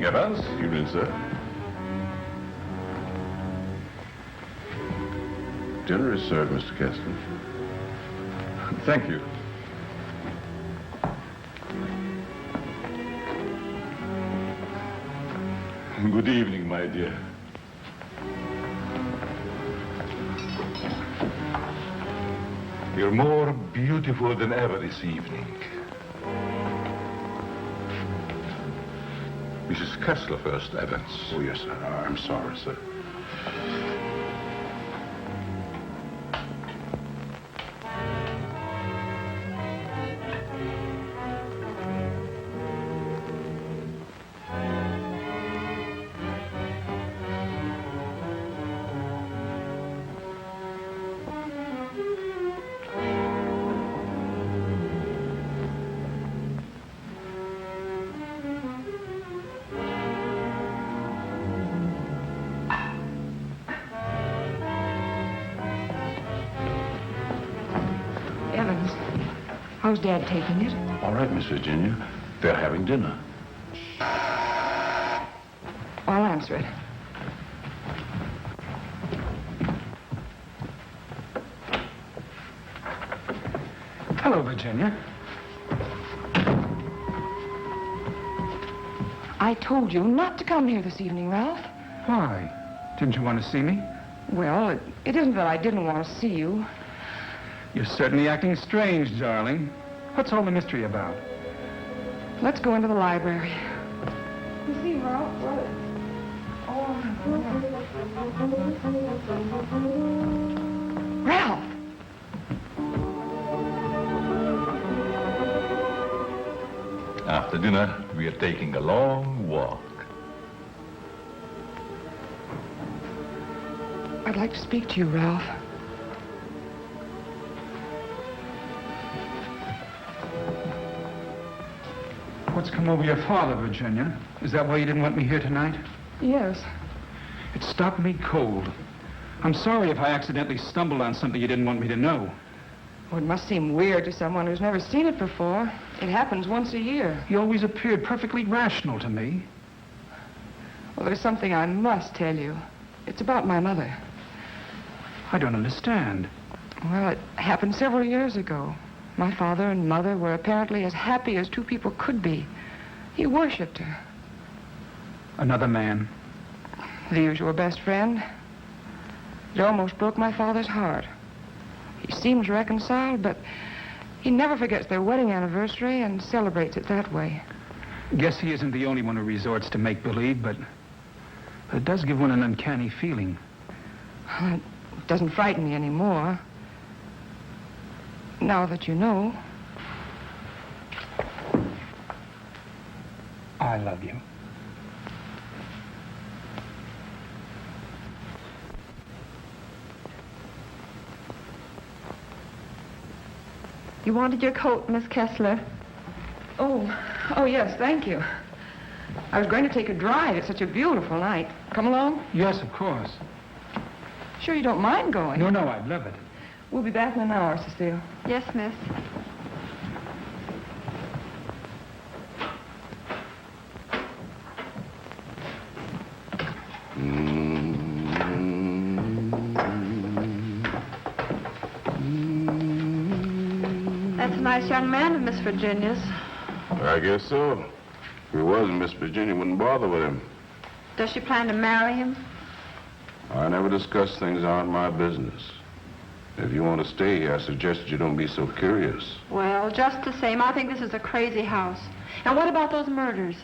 evening, Evans. Evening, sir. Dinner is served, Mr. Kessler. Thank you. Good evening, my dear. You're more beautiful than ever this evening. Mrs. Kessler first, Evans. Oh, yes, sir. I'm sorry, sir. Evans, how's Dad taking it? All right, Miss Virginia. They're having dinner. I'll answer it. Hello, Virginia. I told you not to come here this evening, Ralph. Why? Didn't you want to see me? Well, it isn't that I didn't want to see you. You're certainly acting strange, darling. What's all the mystery about? Let's go into the library. You see, Ralph, what? Ralph! After dinner, we are taking a long walk. I'd like to speak to you, Ralph. What's come over your father, Virginia? Is that why you didn't want me here tonight? Yes. It stopped me cold. I'm sorry if I accidentally stumbled on something you didn't want me to know. Well, it must seem weird to someone who's never seen it before. It happens once a year. You always appeared perfectly rational to me. Well, there's something I must tell you. It's about my mother. I don't understand. Well, it happened several years ago. My father and mother were apparently as happy as two people could be. He worshipped her. Another man. The usual best friend. It almost broke my father's heart. He seems reconciled, but he never forgets their wedding anniversary and celebrates it that way. Guess he isn't the only one who resorts to make-believe, but it does give one an uncanny feeling. It doesn't frighten me anymore. Now that you know. I love you. You wanted your coat, Miss Kessler. Oh, yes, thank you. I was going to take a drive. It's such a beautiful night. Come along? Yes, of course. Sure you don't mind going? No, I'd love it. We'll be back in an hour, Cecile. Yes, miss. That's a nice young man of Miss Virginia's. I guess so. If he wasn't, Miss Virginia wouldn't bother with him. Does she plan to marry him? I never discuss things that aren't my business. If you want to stay here, I suggest you don't be so curious. Well, just the same, I think this is a crazy house. And what about those murders?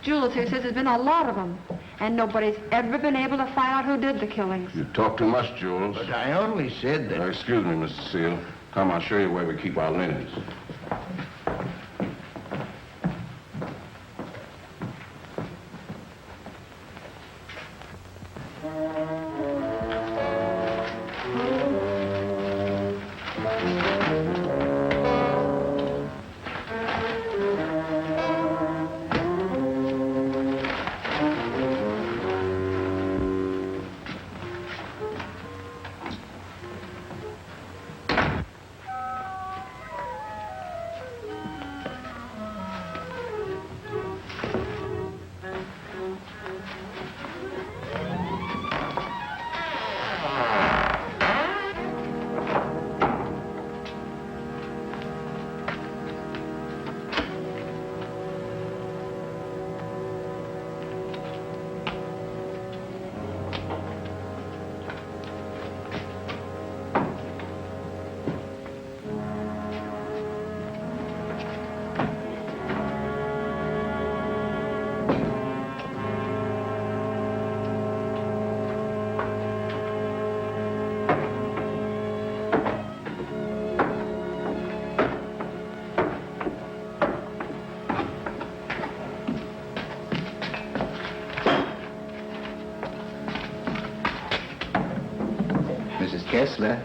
Jules here says there's been a lot of them, and nobody's ever been able to find out who did the killings. You talk too much, Jules. But I only said that... Excuse me, Mr. Seal. Come, I'll show you where we keep our linens. Kessler.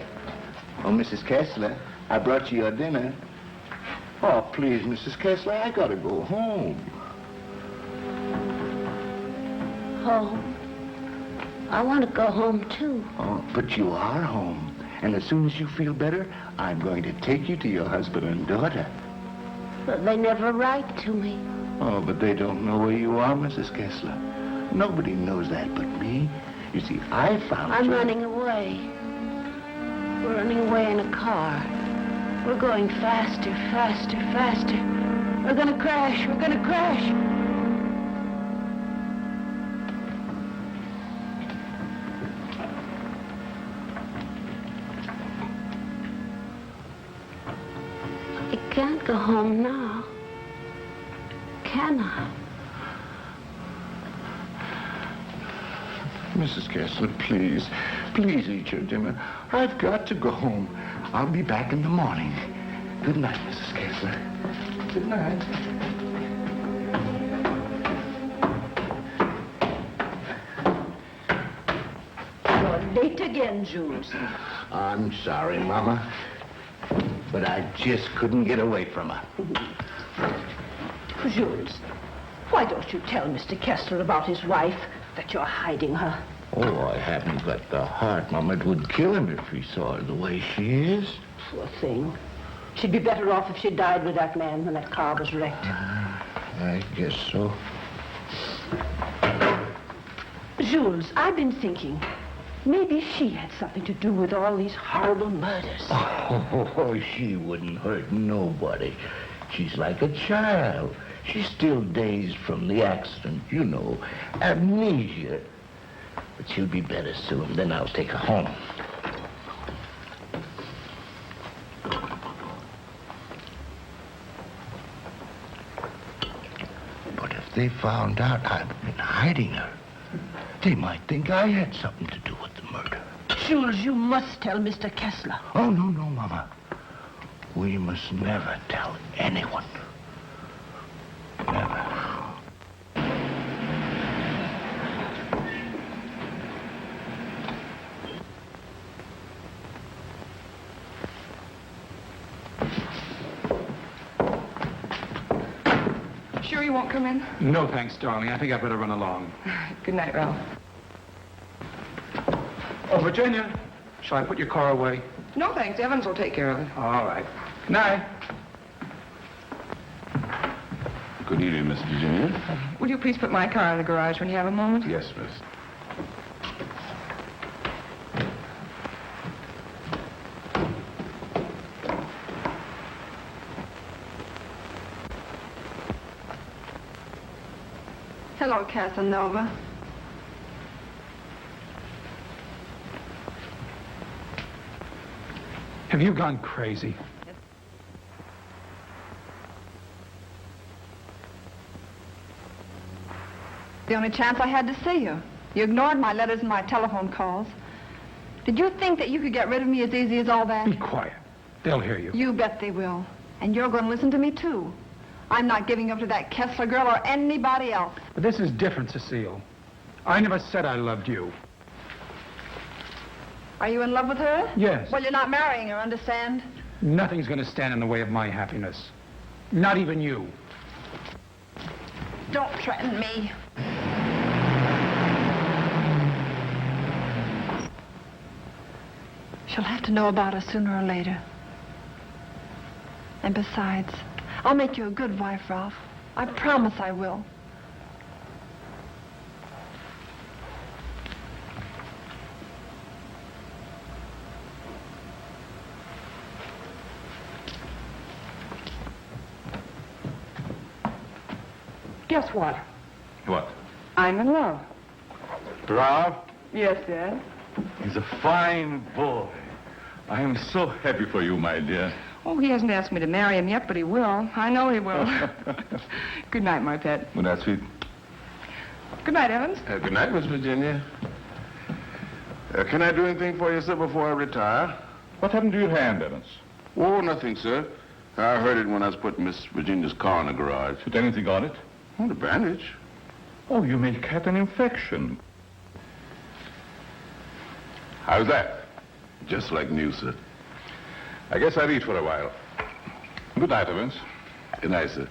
Oh, Mrs. Kessler, I brought you your dinner. Oh, please, Mrs. Kessler, I gotta go home. Home? I want to go home, too. Oh, but you are home. And as soon as you feel better, I'm going to take you to your husband and daughter. But they never write to me. Oh, but they don't know where you are, Mrs. Kessler. Nobody knows that but me. You see, I found I'm you. running away. We're running away in a car. We're going faster, faster, faster. We're gonna crash. We're gonna crash. I can't go home now. Can I? Mrs. Kessler, please. Please eat your dinner. I've got to go home. I'll be back in the morning. Good night, Mrs. Kessler. Good night. You're late again, Jules. I'm sorry, Mama. But I just couldn't get away from her. Jules, why don't you tell Mr. Kessler about his wife, that you're hiding her? Oh, I haven't got the heart, Mama. It would kill him if he saw her the way she is. Poor thing. She'd be better off if she died with that man when that car was wrecked. I guess so. Jules, I've been thinking, maybe she had something to do with all these horrible murders. Oh, she wouldn't hurt nobody. She's like a child. She's still dazed from the accident, you know, amnesia. But she'll be better soon. Then I'll take her home. But if they found out I've been hiding her, they might think I had something to do with the murder. Jules, you must tell Mr. Kessler. Oh, no, Mama. We must never tell anyone. Never. Sure you won't come in? No, thanks, darling. I think I better run along. Good night, Ralph. Oh, Virginia, shall I put your car away? No, thanks. Evans will take care of it. All right. Good night. Good evening, Miss Virginia. Will you please put my car in the garage when you have a moment? Yes, miss. Hello, Casanova. Have you gone crazy? The only chance I had to see you. You ignored my letters and my telephone calls. Did you think that you could get rid of me as easy as all that? Be quiet. They'll hear you. You bet they will. And you're going to listen to me, too. I'm not giving up to that Kessler girl or anybody else. But this is different, Cecile. I never said I loved you. Are you in love with her? Yes. Well, you're not marrying her, understand? Nothing's going to stand in the way of my happiness. Not even you. Don't threaten me. She'll have to know about us sooner or later. And besides, I'll make you a good wife, Ralph. I promise I will. Guess what? What? I'm in love. Ralph? Yes, Dad. He's a fine boy. I am so happy for you, my dear. Oh, he hasn't asked me to marry him yet, but he will. I know he will. Good night, my pet. Well, that's sweet. Good night, Evans. Good night, Miss Virginia. Can I do anything for you, sir, before I retire? What happened to your hand, Evans? Oh, nothing, sir. I heard it when I was putting Miss Virginia's car in the garage. Put anything on it? Oh, the bandage. Oh, you may had an infection. How's that? Just like new, sir. I guess I'll eat for a while. Good night, Evans. Good night, sir.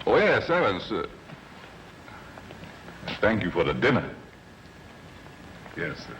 Oh, yes, Evans. Thank you for the dinner. Yes, sir.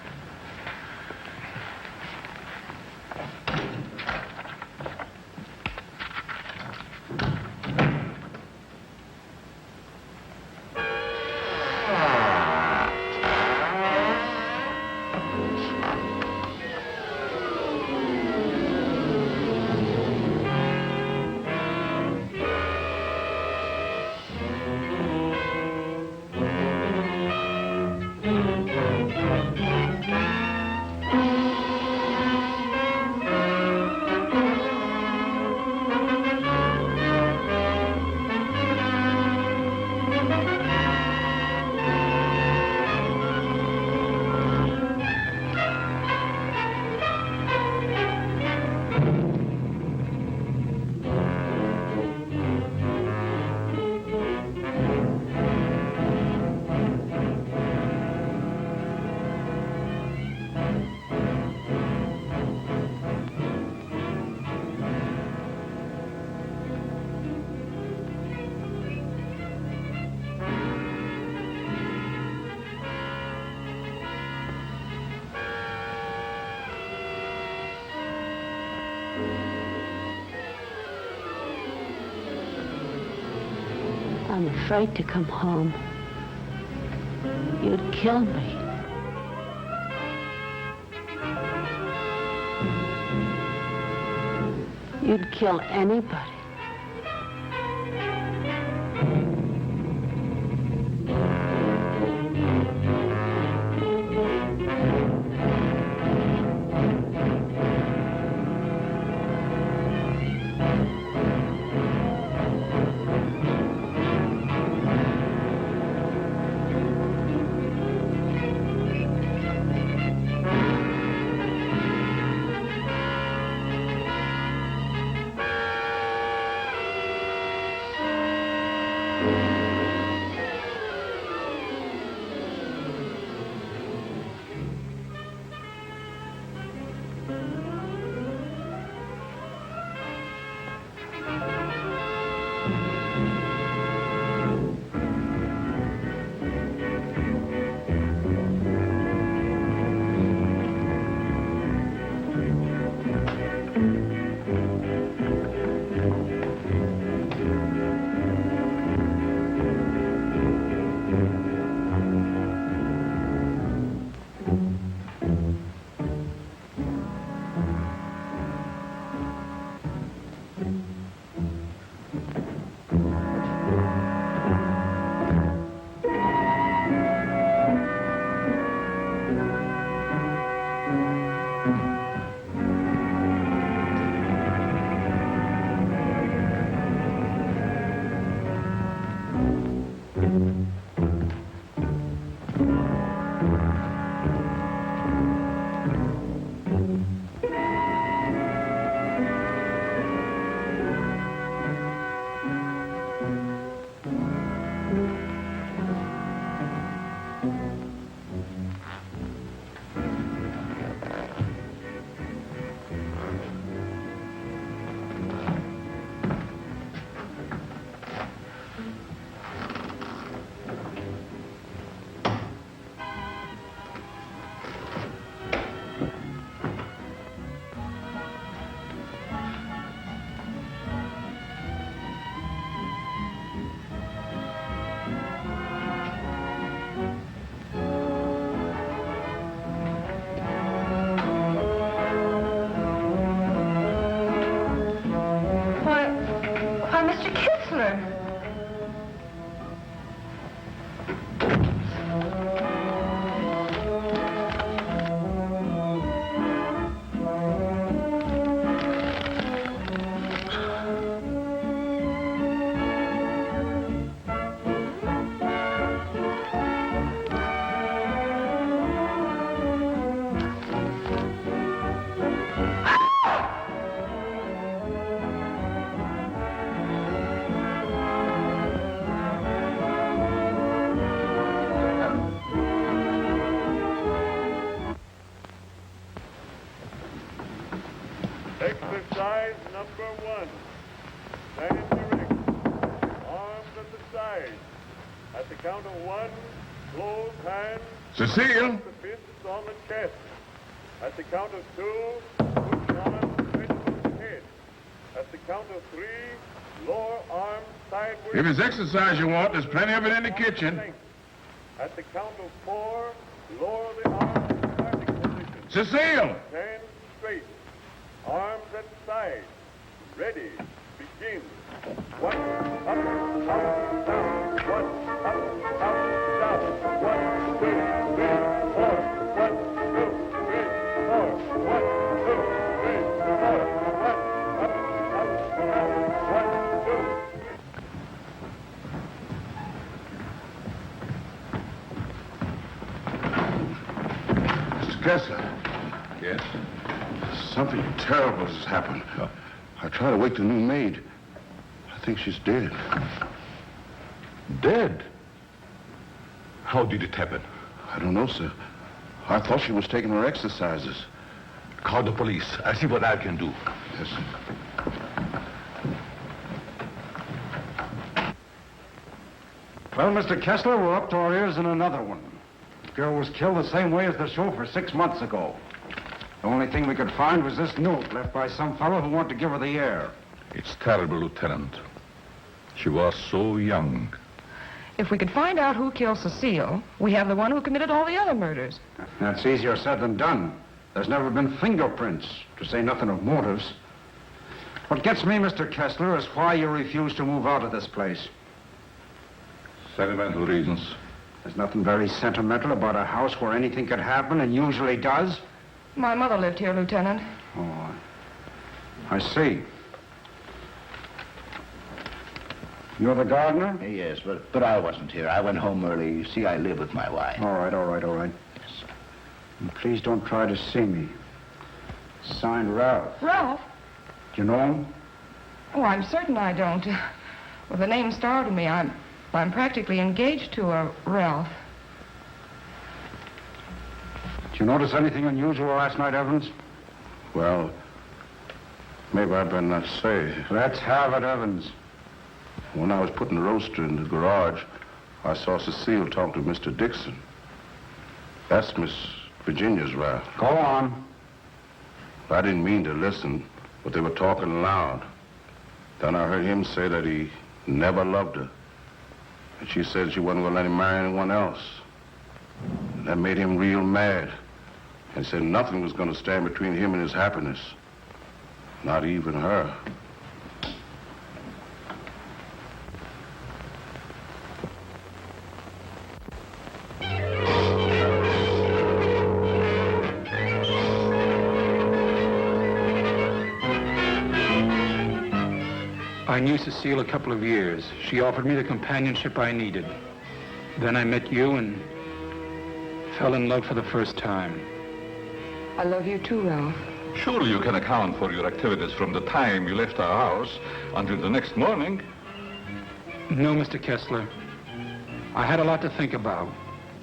I'm afraid to come home. You'd kill me. You'd kill anybody. Exercise number 1. Stand erect. Arms at the side. At the count of 1, close hands. Cecile! The fists on the chest. At the count of 2, push arms straight above the head. At the count of 3, lower arms sideways. If it's exercise you want, there's plenty of it in the kitchen. At the count of 4, lower the arms to starting position. Cecile! Stand straight. Arms at side. Ready. Begin. 1, up, down. 1, up, down. 1, 2, 3, 4. 1, 2, 3, 4. 1, 2, 3, 4. 1, up, down. 1, 2. Mr. Kessler. Yes? Something terrible has happened. I tried to wake the new maid. I think she's dead. Dead? How did it happen? I don't know, sir. I thought she was taking her exercises. Call the police. I'll see what I can do. Yes, sir. Well, Mr. Kessler, we're up to our ears in another one. The girl was killed the same way as the chauffeur 6 months ago. The only thing we could find was this note left by some fellow who wanted to give her the air. It's terrible, Lieutenant. She was so young. If we could find out who killed Cecile, we have the one who committed all the other murders. That's easier said than done. There's never been fingerprints, to say nothing of motives. What gets me, Mr. Kessler, is why you refuse to move out of this place. Sentimental reasons. There's nothing very sentimental about a house where anything could happen and usually does. My mother lived here, Lieutenant. Oh, I see. You're the gardener? Yes, but I wasn't here. I went home early. You see, I live with my wife. All right. Yes, sir. And please don't try to see me. Signed, Ralph. Ralph? Do you know him? Oh, I'm certain I don't. Well, the name startled me. I'm practically engaged to a Ralph. Did you notice anything unusual last night, Evans? Well, maybe I better not say. Let's have it, Evans. When I was putting the roaster in the garage, I saw Cecile talk to Mr. Dixon. That's Miss Virginia's Ralph. Go on. I didn't mean to listen, but they were talking loud. Then I heard him say that he never loved her. And she said she wasn't going to let him marry anyone else. And that made him real mad. And said nothing was going to stand between him and his happiness. Not even her. I knew Cecile a couple of years. She offered me the companionship I needed. Then I met you and fell in love for the first time. I love you too, Ralph. Surely you can account for your activities from the time you left our house until the next morning. No, Mr. Kessler. I had a lot to think about.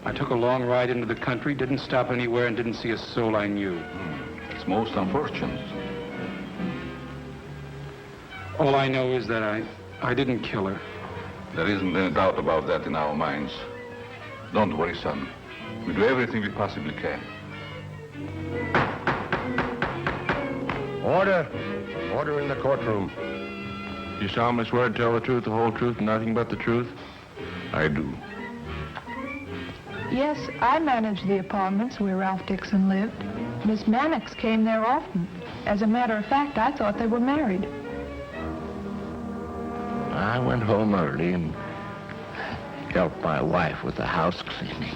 I took a long ride into the country, didn't stop anywhere, and didn't see a soul I knew. It's most unfortunate. All I know is that I didn't kill her. There isn't any doubt about that in our minds. Don't worry, son. We do everything we possibly can. Order. Order in the courtroom. You solemnly swear to tell the truth, the whole truth, and nothing but the truth? I do. Yes, I managed the apartments where Ralph Dixon lived. Miss Mannix came there often. As a matter of fact, I thought they were married. I went home early and helped my wife with the house cleaning.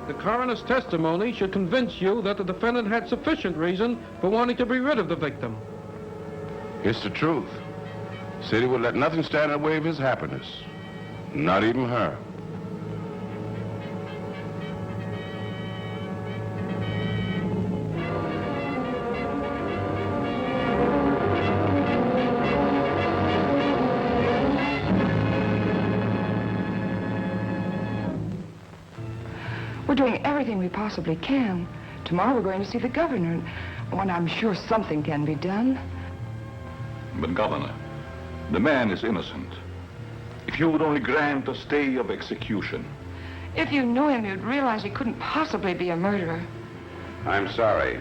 The coroner's testimony should convince you that the defendant had sufficient reason for wanting to be rid of the victim. It's the truth. Said he would let nothing stand in the way of his happiness. Not even her. We're doing everything we possibly can Tomorrow we're going to see the governor. And I'm sure something can be done. But, Governor, the man is innocent. If you would only grant a stay of execution. If you knew him, you'd realize he couldn't possibly be a murderer. I'm sorry.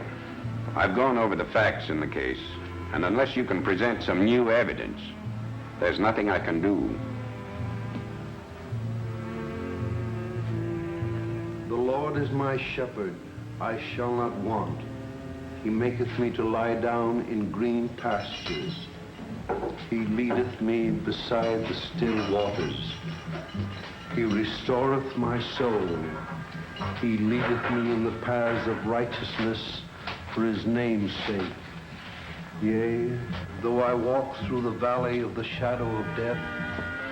I've gone over the facts in the case, and unless you can present some new evidence, there's nothing I can do. The Lord is my shepherd, I shall not want. He maketh me to lie down in green pastures. He leadeth me beside the still waters. He restoreth my soul. He leadeth me in the paths of righteousness for his name's sake. Yea, though I walk through the valley of the shadow of death,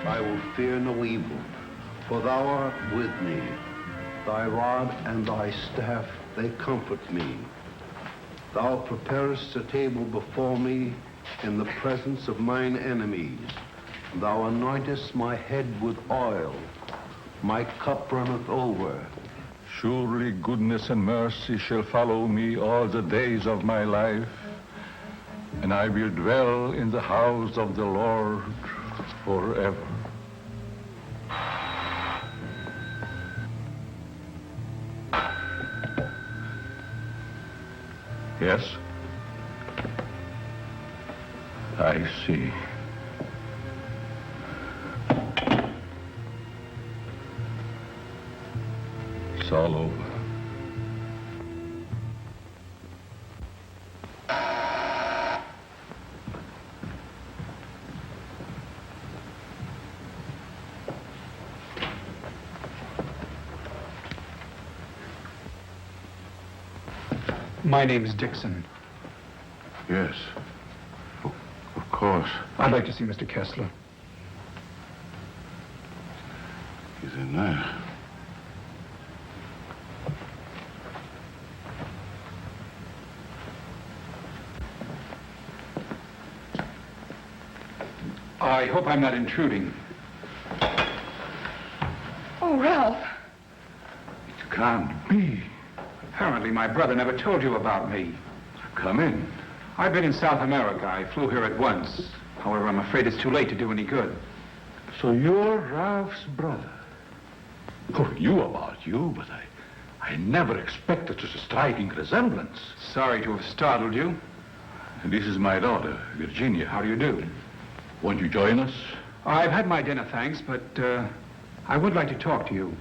I will fear no evil, for thou art with me. Thy rod and thy staff, they comfort me. Thou preparest a table before me in the presence of mine enemies. Thou anointest my head with oil. My cup runneth over. Surely goodness and mercy shall follow me all the days of my life, and I will dwell in the house of the Lord forever. Yes? I see. It's all over. My name's Dixon. Yes. Of course. I'd like to see Mr. Kessler. He's in there. I hope I'm not intruding. Oh, Ralph. It can't be. Apparently my brother never told you about me. Come in. I've been in South America. I flew here at once. However, I'm afraid it's too late to do any good. So you're Ralph's brother. Oh, you about you, but I never expected such a striking resemblance. Sorry to have startled you. This is my daughter, Virginia. How do you do? Won't you join us? I've had my dinner, thanks, but I would like to talk to you.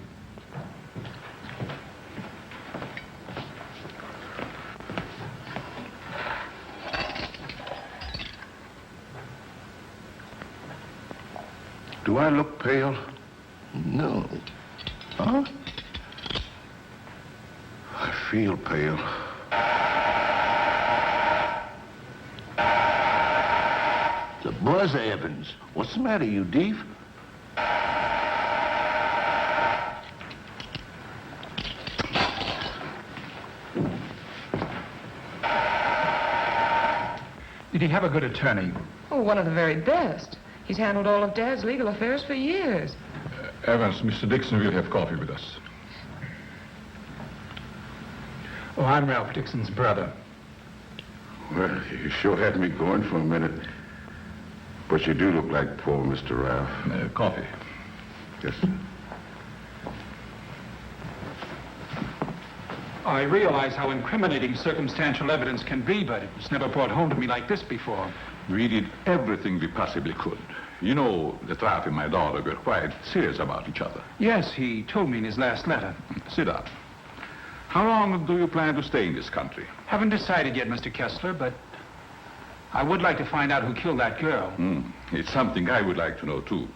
Do I look pale? No. Huh? I feel pale. The buzz, Evans. What's the matter, you deef? Did he have a good attorney? Oh, one of the very best. He's handled all of Dad's legal affairs for years. Evans, Mr. Dixon will have coffee with us. Oh, I'm Ralph Dixon's brother. Well, you sure had me going for a minute. But you do look like poor Mr. Ralph. Coffee. Yes, sir. I realize how incriminating circumstantial evidence can be, but it was never brought home to me like this before. We did everything we possibly could. You know, that Ralph and my daughter were quite serious about each other. Yes, he told me in his last letter. Sit down. How long do you plan to stay in this country? Haven't decided yet, Mr. Kessler, but I would like to find out who killed that girl. It's something I would like to know, too.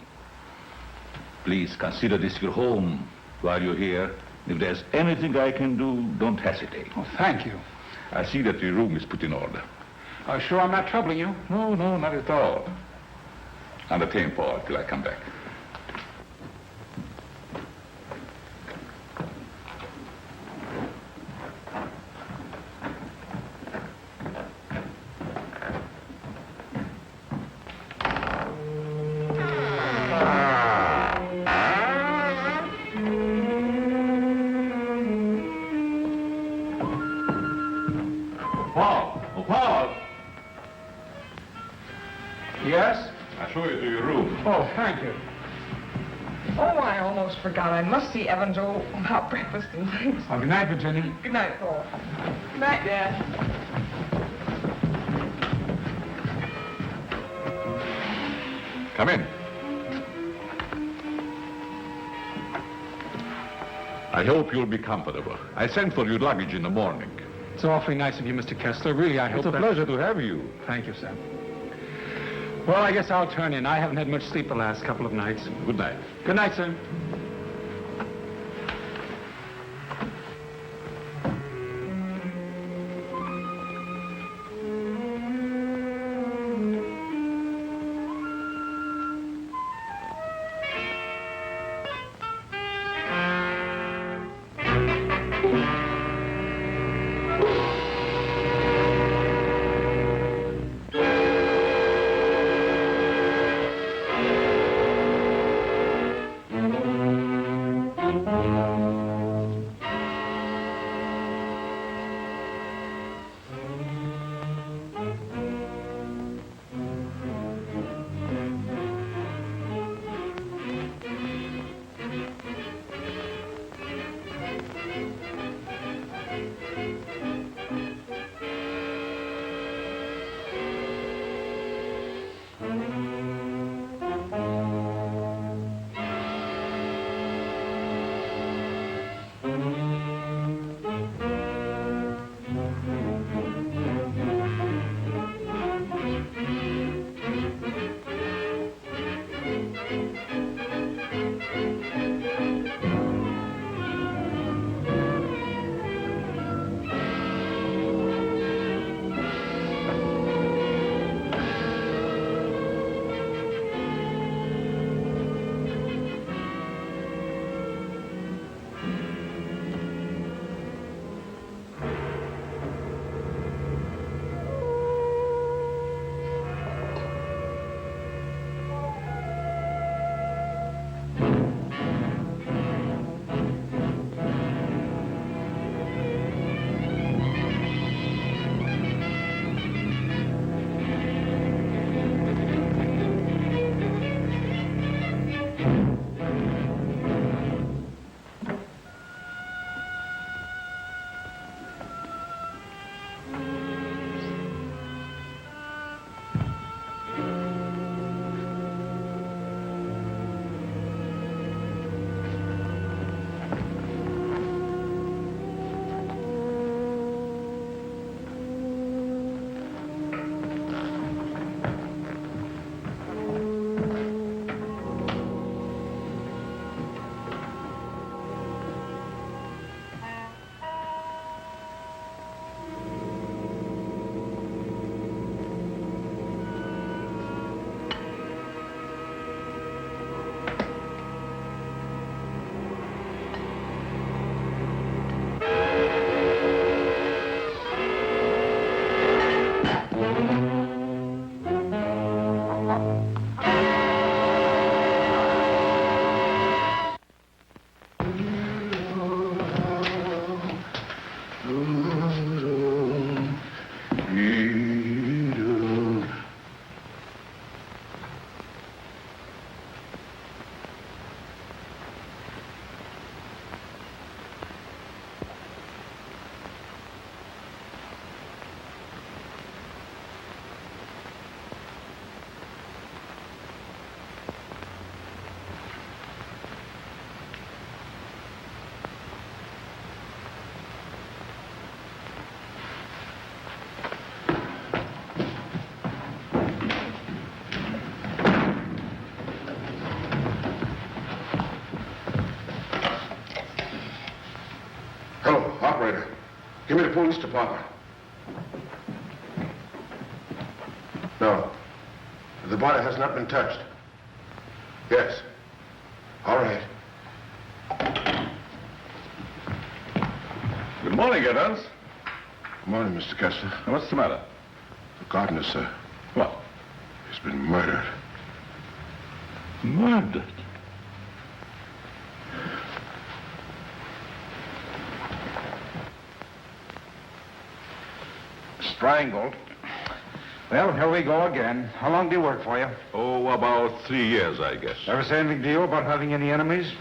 Please consider this your home while you're here. If there's anything I can do, don't hesitate. Oh, thank you. I see that your room is put in order. Sure I'm not troubling you? No, not at all. Entertain Paul till I come back. Paul! Oh, Paul! Yes? I'll show you to your room. Oh, thank you. Oh, I almost forgot. I must see Evans about breakfast and things. Oh, good night, Virginia. Good night, Paul. Good night, Dad. Come in. I hope you'll be comfortable. I sent for your luggage in the morning. It's awfully nice of you, Mr. Kessler. Really, I hope It's a pleasure to have you. Thank you, sir. Well, I guess I'll turn in. I haven't had much sleep the last couple of nights. Good night. Good night, sir. Hello, operator. Give me the police department. No. The body has not been touched. Yes. All right. Good morning, Evans. Good morning, Mr. Kessler. What's the matter? The gardener, sir. What? He's been murdered. Murdered? Strangled. Well, here we go again. How long do you work for you? Oh, about 3 years, I guess. Ever say anything to you about having any enemies?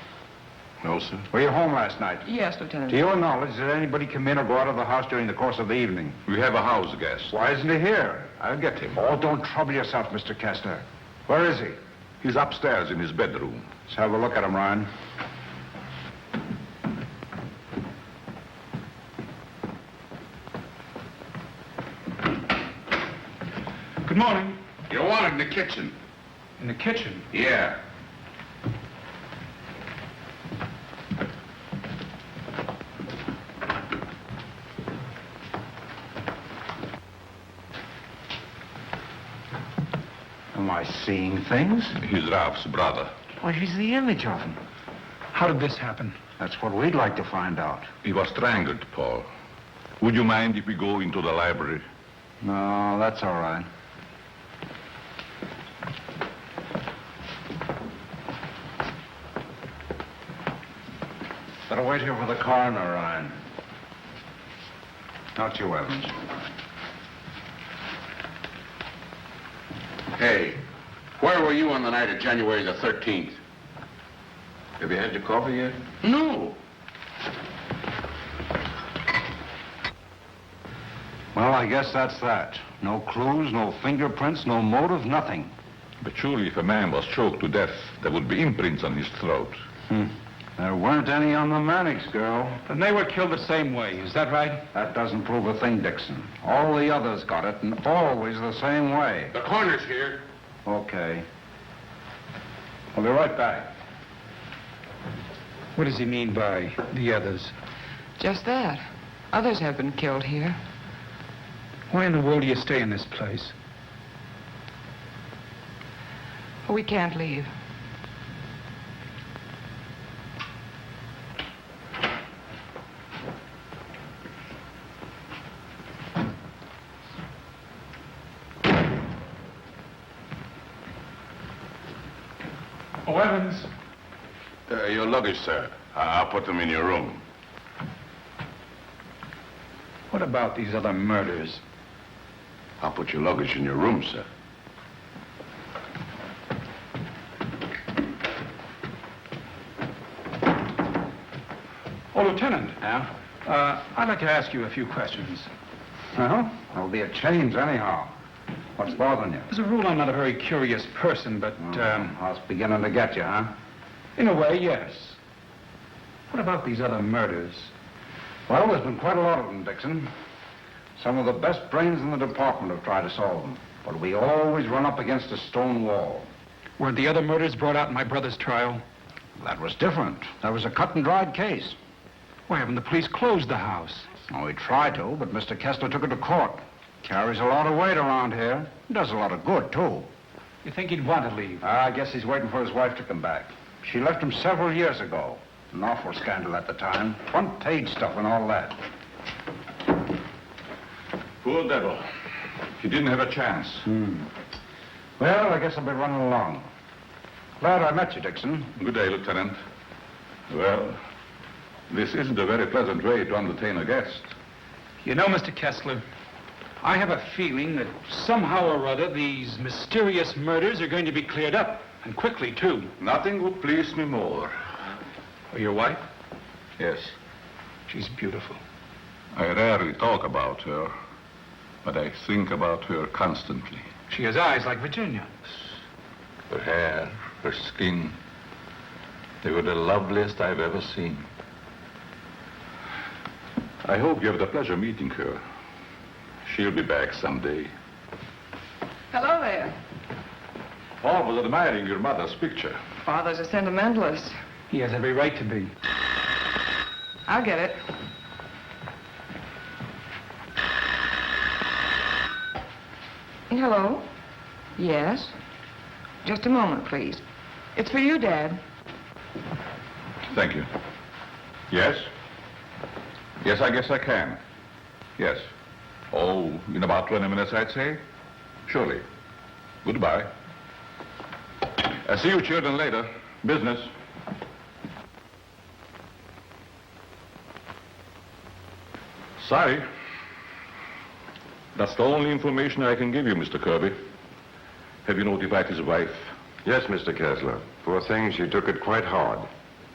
No, sir. Were you home last night? Yes, Lieutenant. To your knowledge, did anybody come in or go out of the house during the course of the evening? We have a house guest. Why isn't he here? I'll get him. Oh, don't trouble yourself, Mr. Kessler. Where is he? He's upstairs in his bedroom. Let's have a look at him, Ryan. Good morning. You're wanted in the kitchen. In the kitchen? Yeah. Am I seeing things? He's Ralph's brother. Why, he's the image of him. How did this happen? That's what we'd like to find out. He was strangled, Paul. Would you mind if we go into the library? No, that's all right. Better wait here for the coroner, Ryan. Not you, Evans. Hey, where were you on the night of January the 13th? Have you had your coffee yet? No. Well, I guess that's that. No clues, no fingerprints, no motive, nothing. But surely if a man was choked to death, there would be imprints on his throat. There weren't any on the Mannix girl. Then they were killed the same way, is that right? That doesn't prove a thing, Dixon. All the others got it, and always the same way. The coroner's here. Okay. I'll be right back. What does he mean by the others? Just that. Others have been killed here. Why in the world do you stay in this place? We can't leave. Oh, Evans. Your luggage, sir. I'll put them in your room. What about these other murders? I'll put your luggage in your room, sir. Oh, Lieutenant. Yeah? I'd like to ask you a few questions. Well, there'll be a change anyhow. What's bothering you? As a rule, I'm not a very curious person, but, I was beginning to get you, huh? in a way, yes. What about these other murders? Well, there's been quite a lot of them, Dixon. Some of the best brains in the department have tried to solve them. But we always run up against a stone wall. Weren't the other murders brought out in my brother's trial? That was different. That was a cut-and-dried case. Why haven't the police closed the house? Oh, we tried to, but Mr. Kessler took it to court. Carries a lot of weight around here. Does a lot of good, too. You think he'd want to leave? I guess he's waiting for his wife to come back. She left him several years ago. An awful scandal at the time. Front-page stuff and all that. Poor devil. He didn't have a chance. Well, I guess I'll be running along. Glad I met you, Dixon. Good day, Lieutenant. Well, this isn't a very pleasant way to entertain a guest. You know, Mr. Kessler, I have a feeling that somehow or other these mysterious murders are going to be cleared up, and quickly, too. Nothing would please me more. Oh, your wife? Yes. She's beautiful. I rarely talk about her, but I think about her constantly. She has eyes like Virginia. Her hair, her skin, they were the loveliest I've ever seen. I hope you have the pleasure meeting her. She'll be back someday. Hello there. Paul was admiring your mother's picture. Father's a sentimentalist. He has every right to be. I'll get it. Hello? Yes? Just a moment, please. It's for you, Dad. Thank you. Yes? Yes, I guess I can. Yes. Oh, in about 20 minutes, I'd say. Surely. Goodbye. I'll see you children later. Business. Sorry. That's the only information I can give you, Mr. Kirby. Have you notified his wife? Yes, Mr. Kessler. Poor thing, she took it quite hard.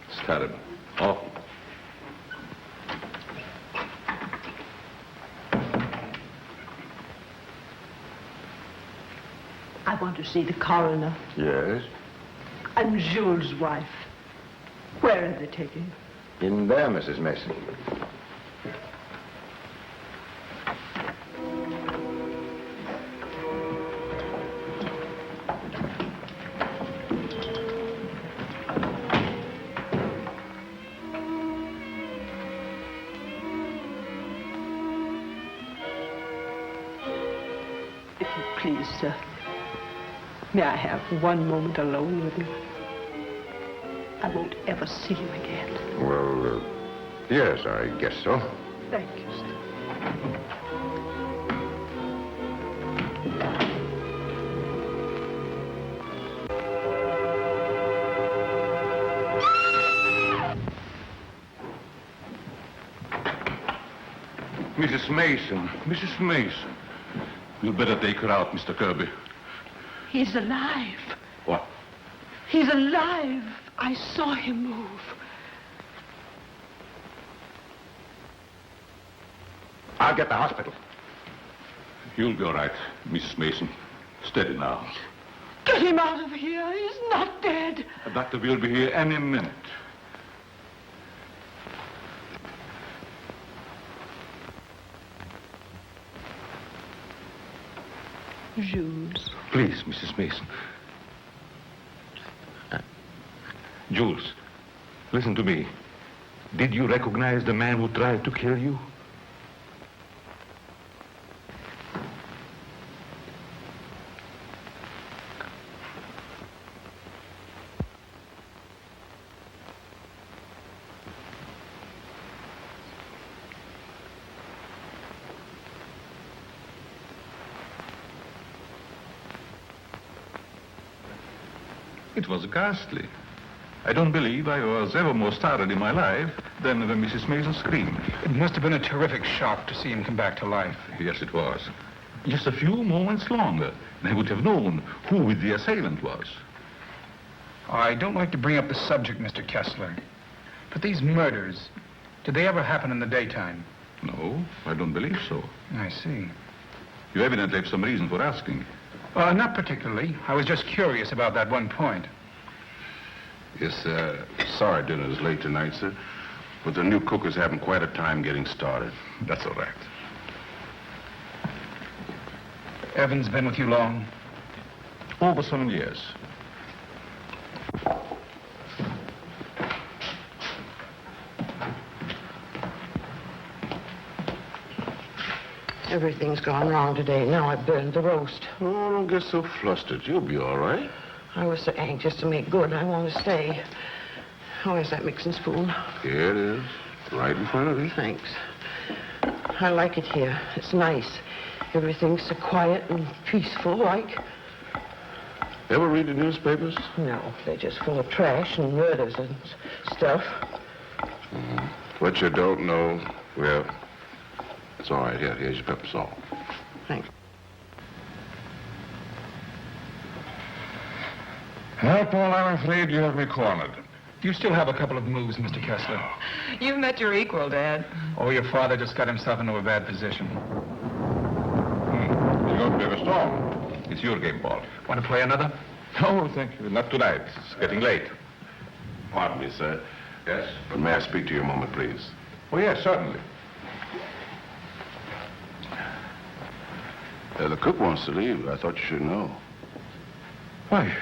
It's terrible. Oh. I want to see the coroner. Yes? I'm Jules' wife. Where are they taking her? In there, Mrs. Mason. If you please, sir. May I have one moment alone with you? I won't ever see you again. Well, yes, I guess so. Thank you, sir. Mrs. Mason. Mrs. Mason. You'd better take her out, Mr. Kirby. He's alive. What? He's alive. I saw him move. I'll get the hospital. You'll be all right, Mrs. Mason. Steady now. Get him out of here. He's not dead. The doctor will be here any minute. Jules. Please, Mrs. Mason. Jules, listen to me. Did you recognize the man who tried to kill you? It was ghastly. I don't believe I was ever more startled in my life than when Mrs. Mason screamed. It must have been a terrific shock to see him come back to life. Yes, it was. Just a few moments longer, and I would have known who the assailant was. I don't like to bring up the subject, Mr. Kessler, but these murders, did they ever happen in the daytime? No, I don't believe so. I see. You evidently have some reason for asking. Not particularly. I was just curious about that one point. Yes, sorry dinner is late tonight, sir. But the new cook is having quite a time getting started. That's all right. Evan's been with you long? Over 7 years. Everything's gone wrong today. Now I burned the roast. Oh, don't get so flustered. You'll be all right. I was so anxious to make good. I want to stay. Oh, where's that mixing spoon? Here it is. Right in front of you. Thanks. I like it here. It's nice. Everything's so quiet and peaceful, like. Ever read the newspapers? No, they're just full of trash and murders and stuff. What you don't know, well, it's all right. Here's your pepper salt. Thanks. Well, Paul, I'm afraid you have me cornered. You still have a couple of moves, Mr. Kessler. You've met your equal, Dad. Oh, your father just got himself into a bad position. You're going to be ever strong. It's your game, Paul. Want to play another? No, thank you. Not tonight. It's getting late. Pardon me, sir. Yes? But may I speak to you a moment, please? Oh, yes, certainly. The cook wants to leave. I thought you should know. Why,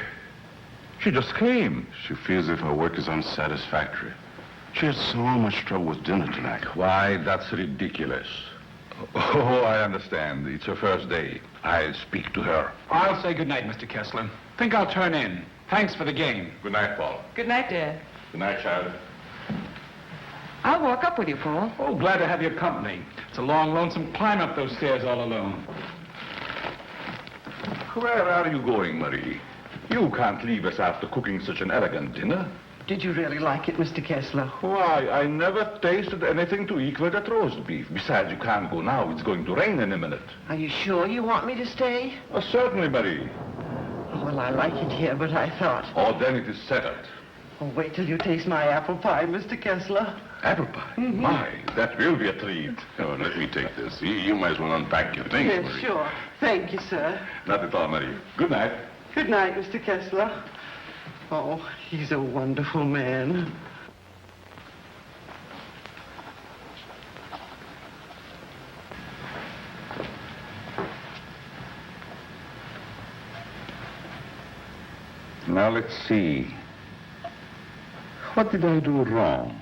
she just came. She feels as if her work is unsatisfactory. She had so much trouble with dinner tonight. Why, that's ridiculous. Oh, I understand. It's her first day. I'll speak to her. I'll say goodnight, Mr. Kessler. Think I'll turn in. Thanks for the game. Good night, Paul. Good night, Dad. Good night, child. I'll walk up with you, Paul. Oh, glad to have your company. It's a long, lonesome climb up those stairs all alone. Where are you going, Marie? You can't leave us after cooking such an elegant dinner. Did you really like it, Mr. Kessler? Why, I never tasted anything to equal that roast beef. Besides, you can't go now. It's going to rain in a minute. Are you sure you want me to stay? Oh, certainly, Marie. Well, I like it here, but I thought... Oh, then it is settled. Oh, wait till you taste my apple pie, Mr. Kessler. Apple pie? My, that will be a treat. Oh, let me take this. You might as well unpack your things, Yes, Marie. sure. Thank you, sir. Not at all, Marie. Good night. Good night, Mr. Kessler. Oh, he's a wonderful man. Now, let's see. What did I do wrong?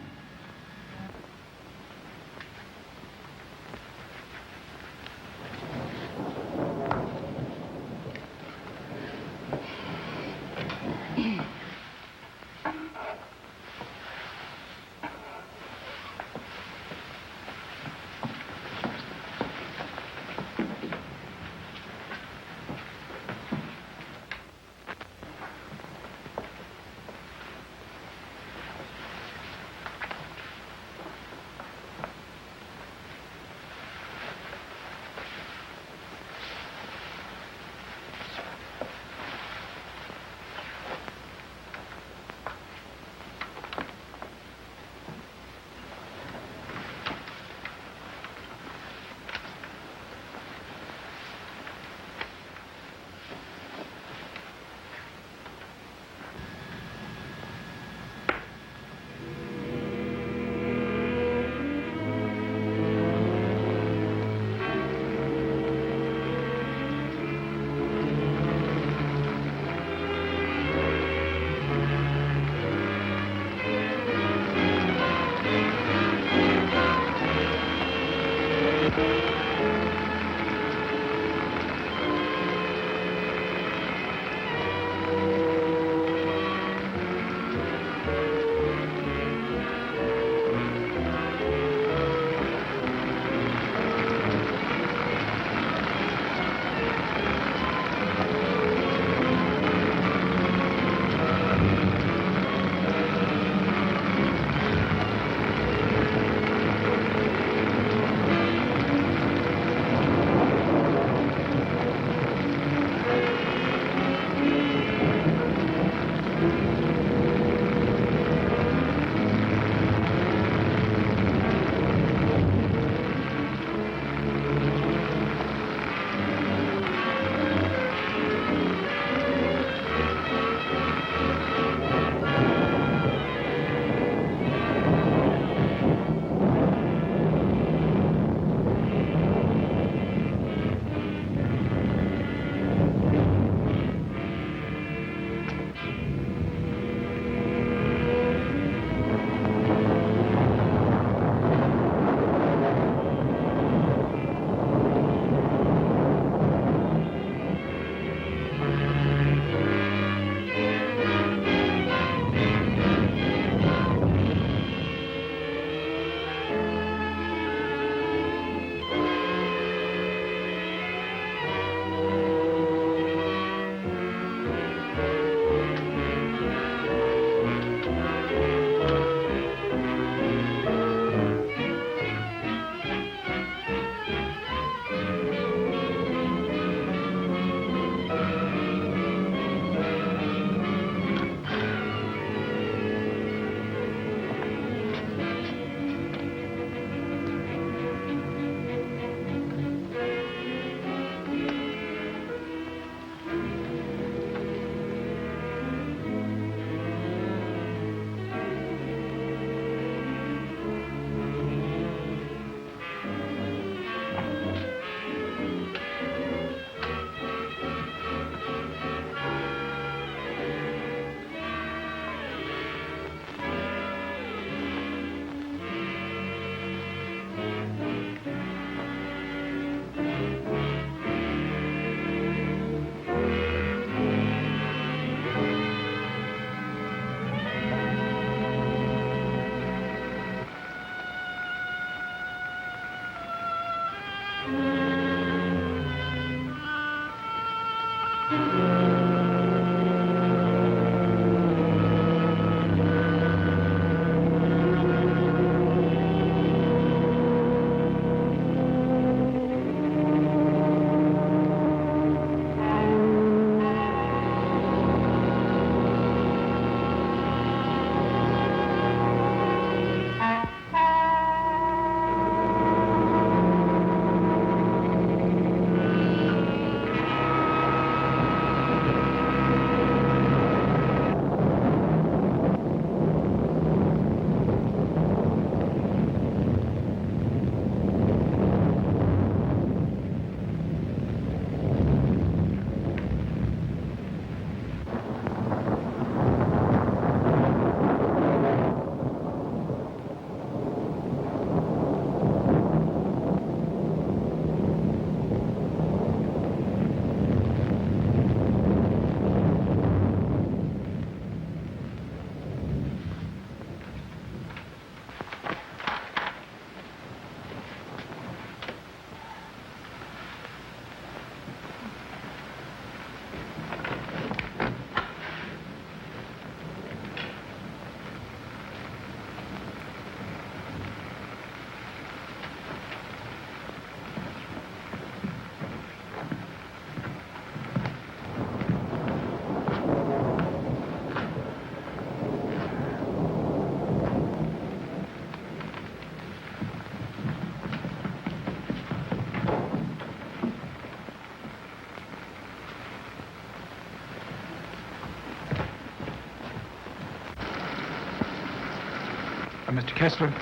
Mr. Kessler?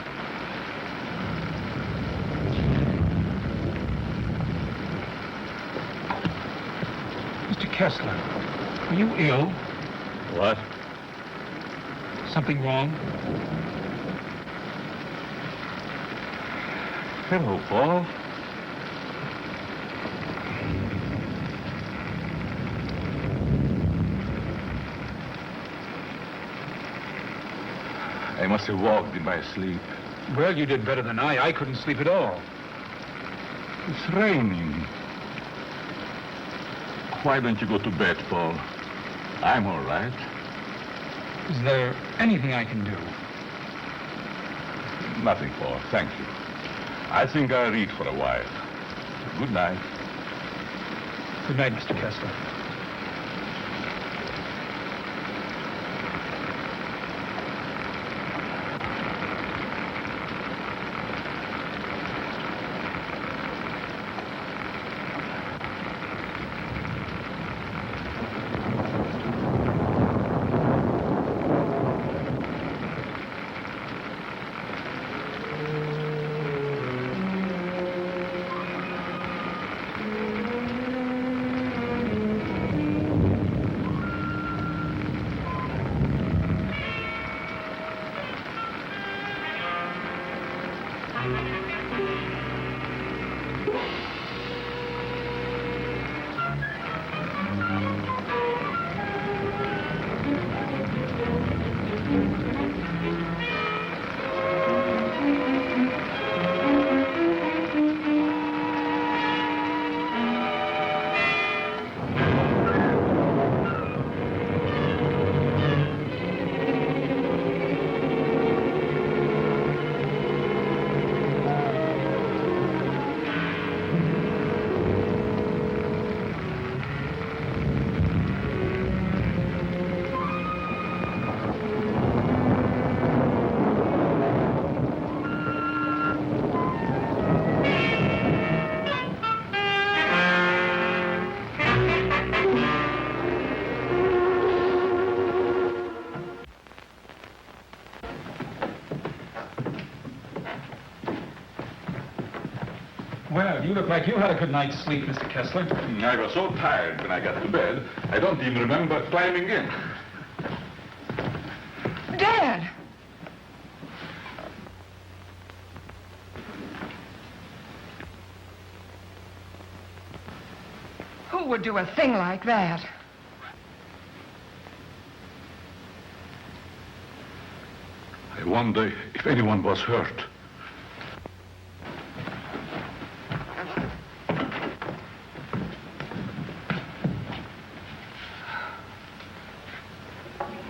Mr. Kessler, are you ill? What? Something wrong? Hello, Paul. I must have walked in my sleep. Well, you did better than I. I couldn't sleep at all. It's raining. Why don't you go to bed, Paul? I'm all right. Is there anything I can do? Nothing, Paul. Thank you. I think I'll read for a while. Good night. Good night, Mr. Kessler. Well, you look like you had a good night's sleep, Mr. Kessler. I was so tired when I got to bed, I don't even remember climbing in. Dad! Who would do a thing like that? I wonder if anyone was hurt.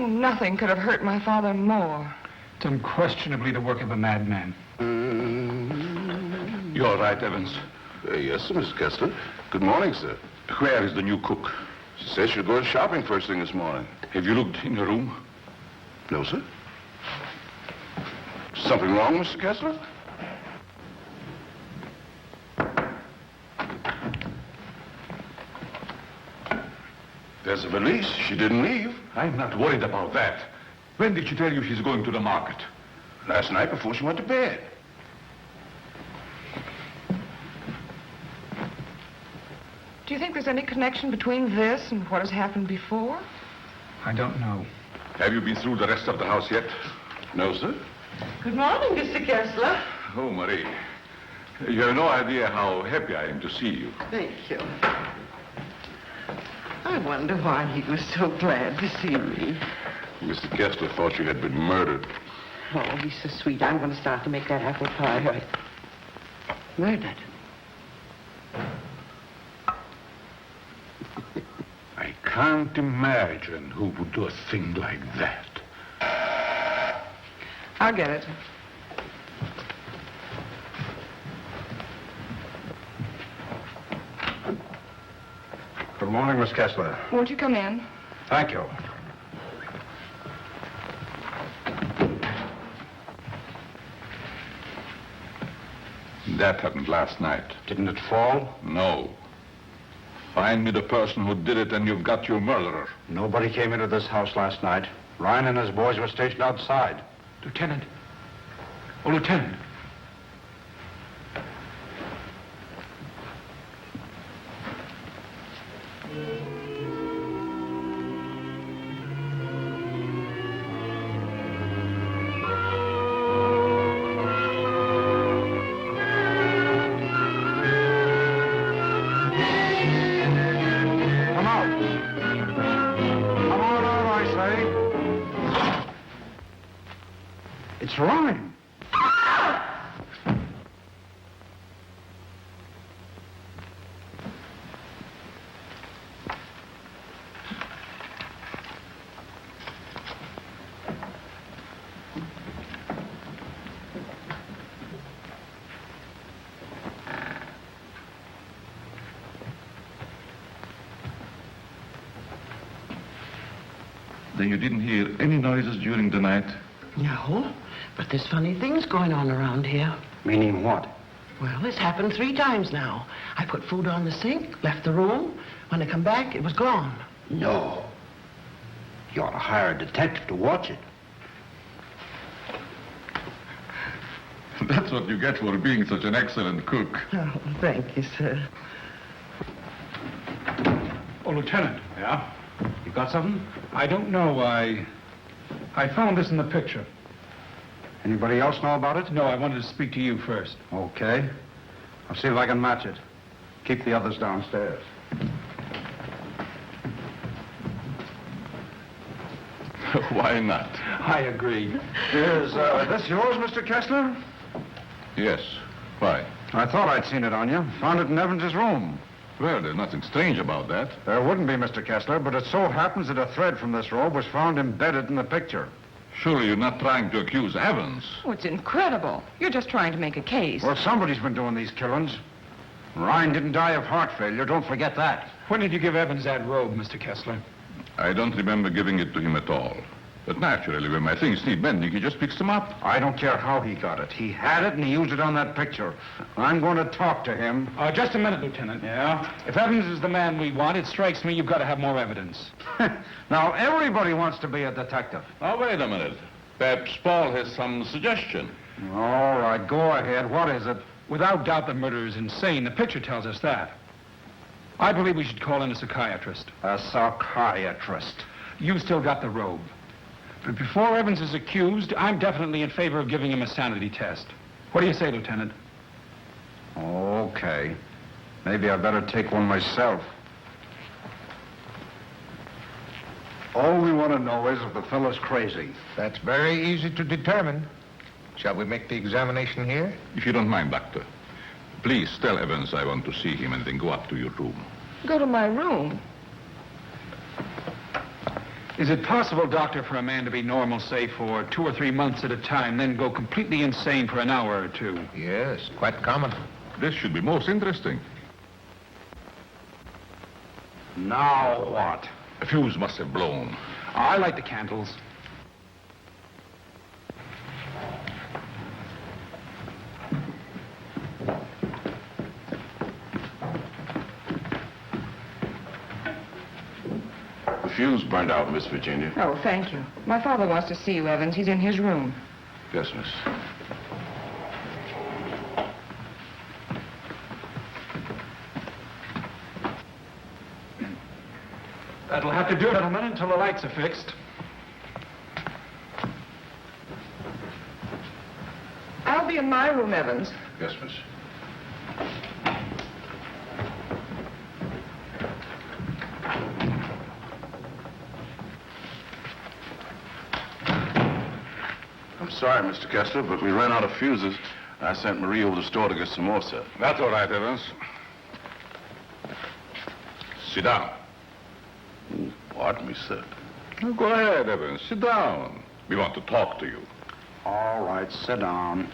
Oh, nothing could have hurt my father more. It's unquestionably the work of a madman. You all right, Evans? Yes, sir, Mr. Kessler. Good morning, sir. Where is the new cook? She says she'll go shopping first thing this morning. Have you looked in your room? No, sir. Something wrong, Mr. Kessler? There's a valise. She didn't leave. I'm not worried about that. When did she tell you she's going to the market? Last night before she went to bed. Do you think there's any connection between this and what has happened before? I don't know. Have you been through the rest of the house yet? No, sir. Good morning, Mr. Kessler. Oh, Marie. You have no idea how happy I am to see you. Thank you. I wonder why he was so glad to see me. Mr. Kessler thought you had been murdered. Oh, he's so sweet. I'm going to start to make that apple pie. Right. Murdered. I can't imagine who would do a thing like that. I'll get it. Good morning, Miss Kessler. Won't you come in? Thank you. That happened last night. Didn't it fall? No. Find me the person who did it and you've got your murderer. Nobody came into this house last night. Ryan and his boys were stationed outside. Lieutenant, Oh, Lieutenant. It's rhyme. Then you didn't hear any noises during the night? No, but there's funny things going on around here. Meaning what? Well, it's happened 3 times now. I put food on the sink, left the room. When I come back, it was gone. No. You ought to hire a detective to watch it. That's what you get for being such an excellent cook. Oh, thank you, sir. Oh, Lieutenant. Yeah? You got something? I don't know. I found this in the picture. Anybody else know about it? No, I wanted to speak to you first. Okay. I'll see if I can match it. Keep the others downstairs. Why not? I agree. Is this yours, Mr. Kessler? Yes. Why? I thought I'd seen it on you. Found it in Evans's room. Well, there's nothing strange about that. There wouldn't be, Mr. Kessler, but it so happens that a thread from this robe was found embedded in the picture. Surely you're not trying to accuse Evans. Oh, it's incredible. You're just trying to make a case. Well, somebody's been doing these killings. Ryan didn't die of heart failure. Don't forget that. When did you give Evans that robe, Mr. Kessler? I don't remember giving it to him at all. But naturally, when my things need mending, he just picks them up. I don't care how he got it. He had it and he used it on that picture. I'm going to talk to him. Just a minute, Lieutenant. Yeah? If Evans is the man we want, it strikes me you've got to have more evidence. Now, everybody wants to be a detective. Now, wait a minute. Perhaps Paul has some suggestion. All right, go ahead. What is it? Without doubt, the murderer is insane. The picture tells us that. I believe we should call in a psychiatrist. A psychiatrist. You've still got the robe. But before Evans is accused, I'm definitely in favor of giving him a sanity test. What do you say, Lieutenant? Okay. Maybe I better take one myself. All we want to know is if the fellow's crazy. That's very easy to determine. Shall we make the examination here? If you don't mind, Doctor. Please tell Evans I want to see him and then go up to your room. Go to my room. Is it possible, Doctor, for a man to be normal, say, for 2 or 3 months at a time, then go completely insane for an hour or 2? Yes, quite common. This should be most interesting. Now what? A fuse must have blown. I light the candles. The fuse burned out, Miss Virginia. Oh, thank you. My father wants to see you, Evans. He's in his room. Yes, miss. That'll have to do, gentlemen, until the lights are fixed. I'll be in my room, Evans. Yes, miss. I'm sorry, Mr. Kessler, but we ran out of fuses. I sent Marie over to the store to get some more, sir. That's all right, Evans. Sit down. Pardon me, sir. Oh, go ahead, Evans. Sit down. We want to talk to you. All right, sit down.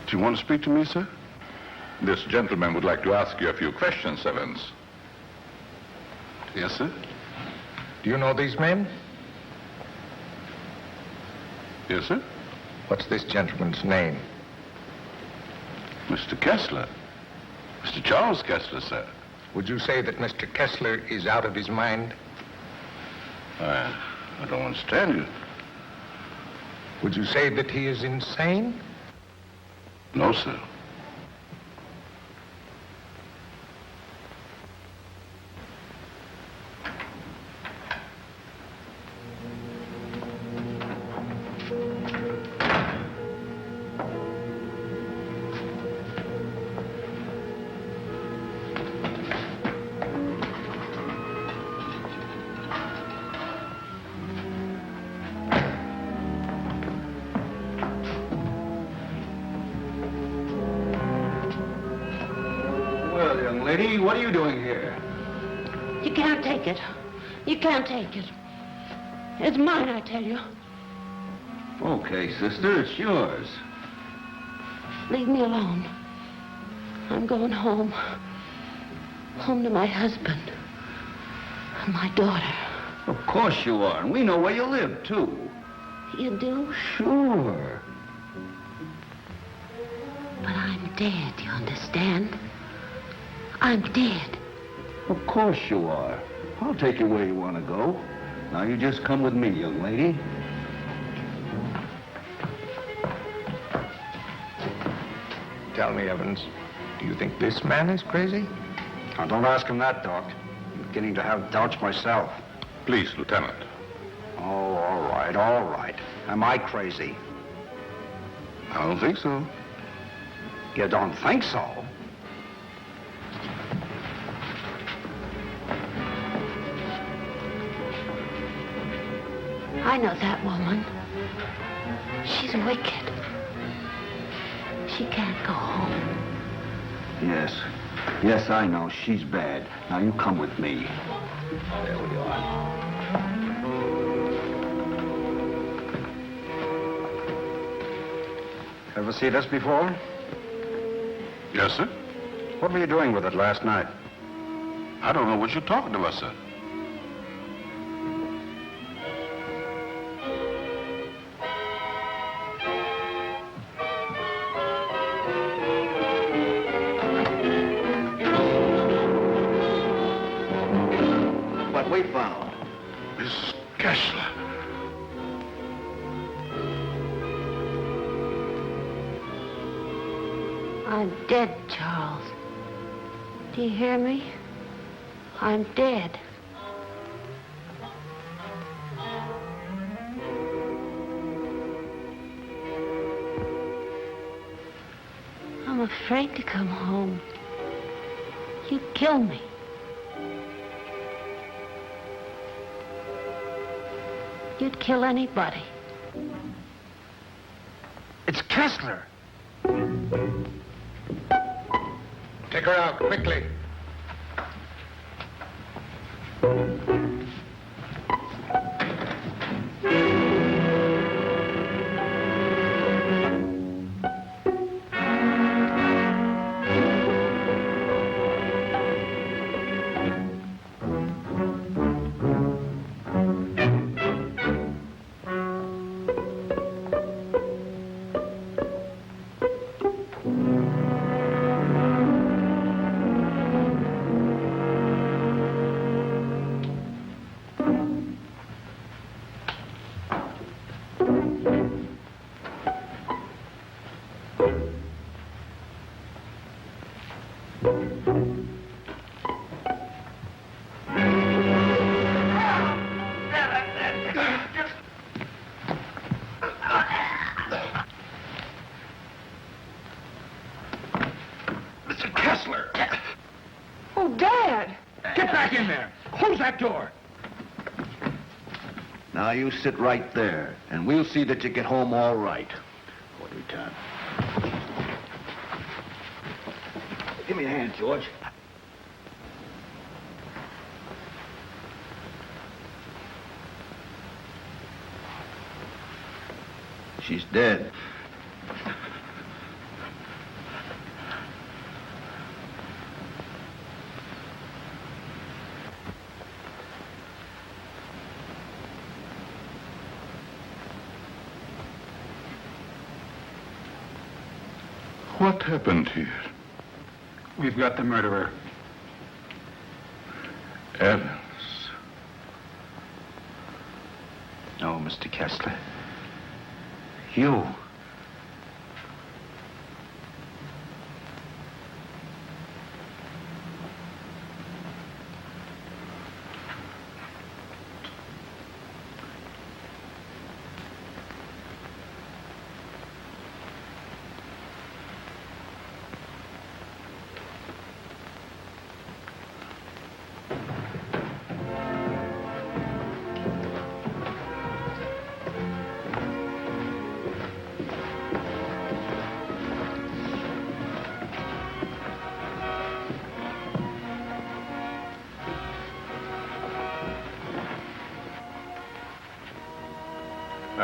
Do you want to speak to me, sir? This gentleman would like to ask you a few questions, Evans. Yes, sir? Do you know these men? Yes, sir? What's this gentleman's name? Mr. Kessler. Mr. Charles Kessler, sir. Would you say that Mr. Kessler is out of his mind? I don't understand you. Would you say that he is insane? No, sir. Well, young lady, what are you doing here? You can't take it. You can't take it. It's mine, I tell you. Okay, sister, it's yours. Leave me alone. I'm going home. Home to my husband. And my daughter. Of course you are, and we know where you live, too. You do? Sure. But I'm dead, you understand? I'm dead. Of course you are. I'll take you where you want to go. Now you just come with me, young lady. Tell me, Evans, do you think this man is crazy? Now, don't ask him that, Doc. I'm beginning to have doubts myself. Please, Lieutenant. Oh, all right, all right. Am I crazy? I don't think so. You don't think so? I know that woman. She's wicked. She can't go home. Yes. Yes, I know. She's bad. Now, you come with me. There we are. Ever see this before? Yes, sir? What were you doing with it last night? I don't know what you're talking about, sir. What we found. Miss Kessler. I'm dead, Charles. Do you hear me? I'm dead. I'm afraid to come home. You'd kill me. You'd kill anybody. It's Kessler. Take her out, quickly. Mr. Kessler. Oh, Dad! Get back in there. Close that door. Now you sit right there, and we'll see that you get home all right. What do we can. Give me a hand, George. She's dead. What happened here? We've got the murderer. Evans. No, Mr. Kessler. You.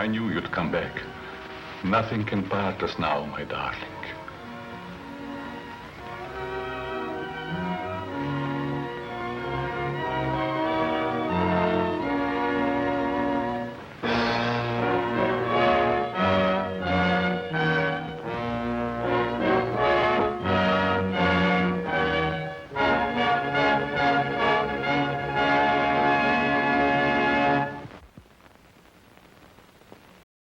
I knew you'd come back. Nothing can part us now, my darling.